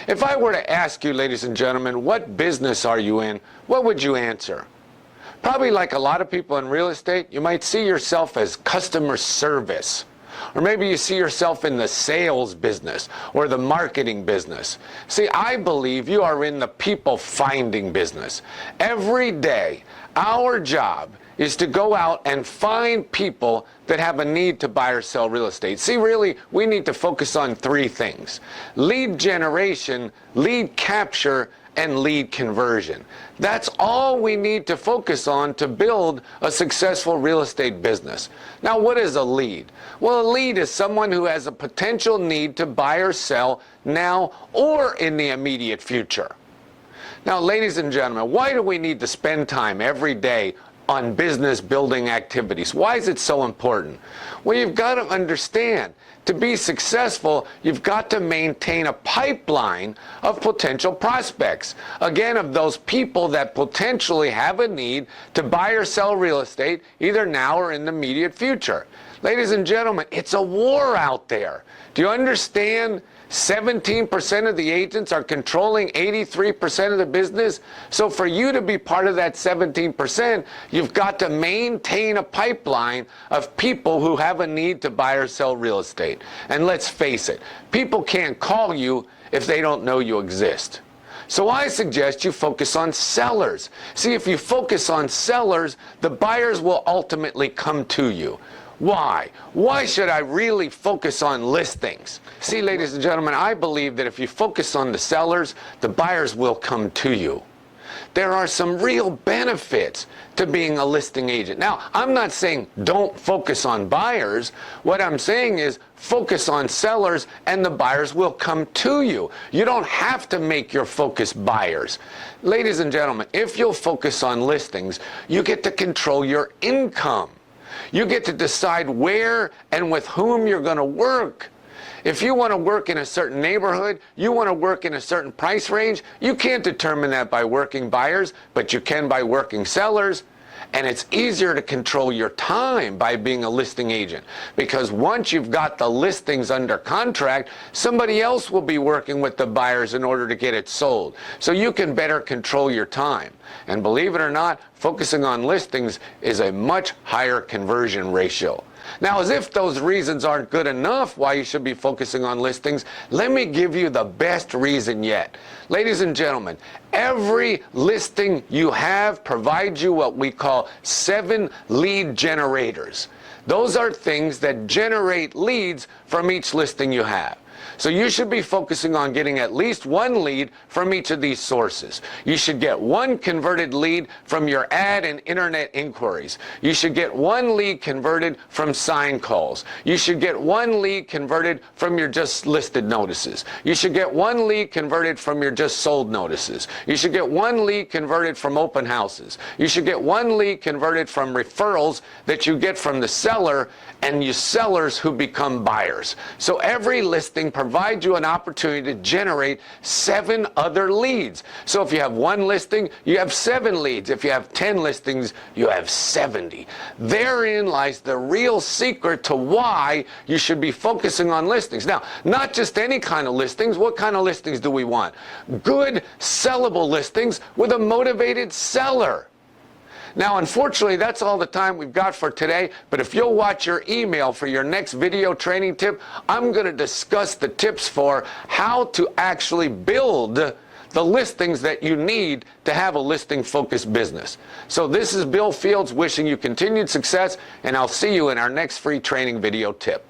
If I were to ask you, ladies and gentlemen, what business are you in, what would you answer? Probably like a lot of people in real estate, you might see yourself as customer service. Or maybe you see yourself in the sales business or the marketing business. See, I believe you are in the people finding business. Every day, our job is to go out and find people that have a need to buy or sell real estate. See, really, we need to focus on three things: lead generation, lead capture, and lead conversion. That's all we need to focus on to build a successful real estate business. Now, what is a lead? Well, a lead is someone who has a potential need to buy or sell now or in the immediate future. Now, ladies and gentlemen, why do we need to spend time every day on business building activities? Why is it so important? Well, you've got to understand, to be successful, you've got to maintain a pipeline of potential prospects. Again, of those people that potentially have a need to buy or sell real estate, either now or in the immediate future. Ladies and gentlemen, it's a war out there. Do you understand? 17% of the agents are controlling 83% of the business. So for you to be part of that 17%, you've got to maintain a pipeline of people who have a need to buy or sell real estate. And let's face it, people can't call you if they don't know you exist. So I suggest you focus on sellers. See, if you focus on sellers, the buyers will ultimately come to you. Why? Why should I really focus on listings? See, ladies and gentlemen, I believe that if you focus on the sellers, the buyers will come to you. There are some real benefits to being a listing agent. Now, I'm not saying don't focus on buyers. What I'm saying is focus on sellers and the buyers will come to you. You don't have to make your focus buyers. Ladies and gentlemen, if you'll focus on listings, you get to control your income. You get to decide where and with whom you're going to work. If you want to work in a certain neighborhood, you want to work in a certain price range, you can't determine that by working buyers, but you can by working sellers. And it's easier to control your time by being a listing agent, because once you've got the listings under contract, somebody else will be working with the buyers in order to get it sold. So you can better control your time. And believe it or not, focusing on listings is a much higher conversion ratio. Now, as if those reasons aren't good enough why you should be focusing on listings, let me give you the best reason yet. Ladies and gentlemen, every listing you have provides you what we call 7 lead generators. Those are things that generate leads from each listing you have. So you should be focusing on getting at least 1 lead from each of these sources. You should get 1 converted lead from your ad and internet inquiries. You should get 1 lead converted from sign calls. You should get 1 lead converted from your just listed notices. You should get 1 lead converted from your just sold notices. You should get 1 lead converted from open houses. You should get 1 lead converted from referrals that you get from the seller and you sellers who become buyers. So every listing provides you an opportunity to generate 7 other leads. So if you have 1 listing, you have 7 leads. If you have 10 listings, you have 70. Therein lies the real secret to why you should be focusing on listings. Now, not just any kind of listings. What kind of listings do we want? Good, sellable listings with a motivated seller. Now, unfortunately, that's all the time we've got for today, but if you'll watch your email for your next video training tip, I'm going to discuss the tips for how to actually build the listings that you need to have a listing-focused business. So this is Bill Fields wishing you continued success, and I'll see you in our next free training video tip.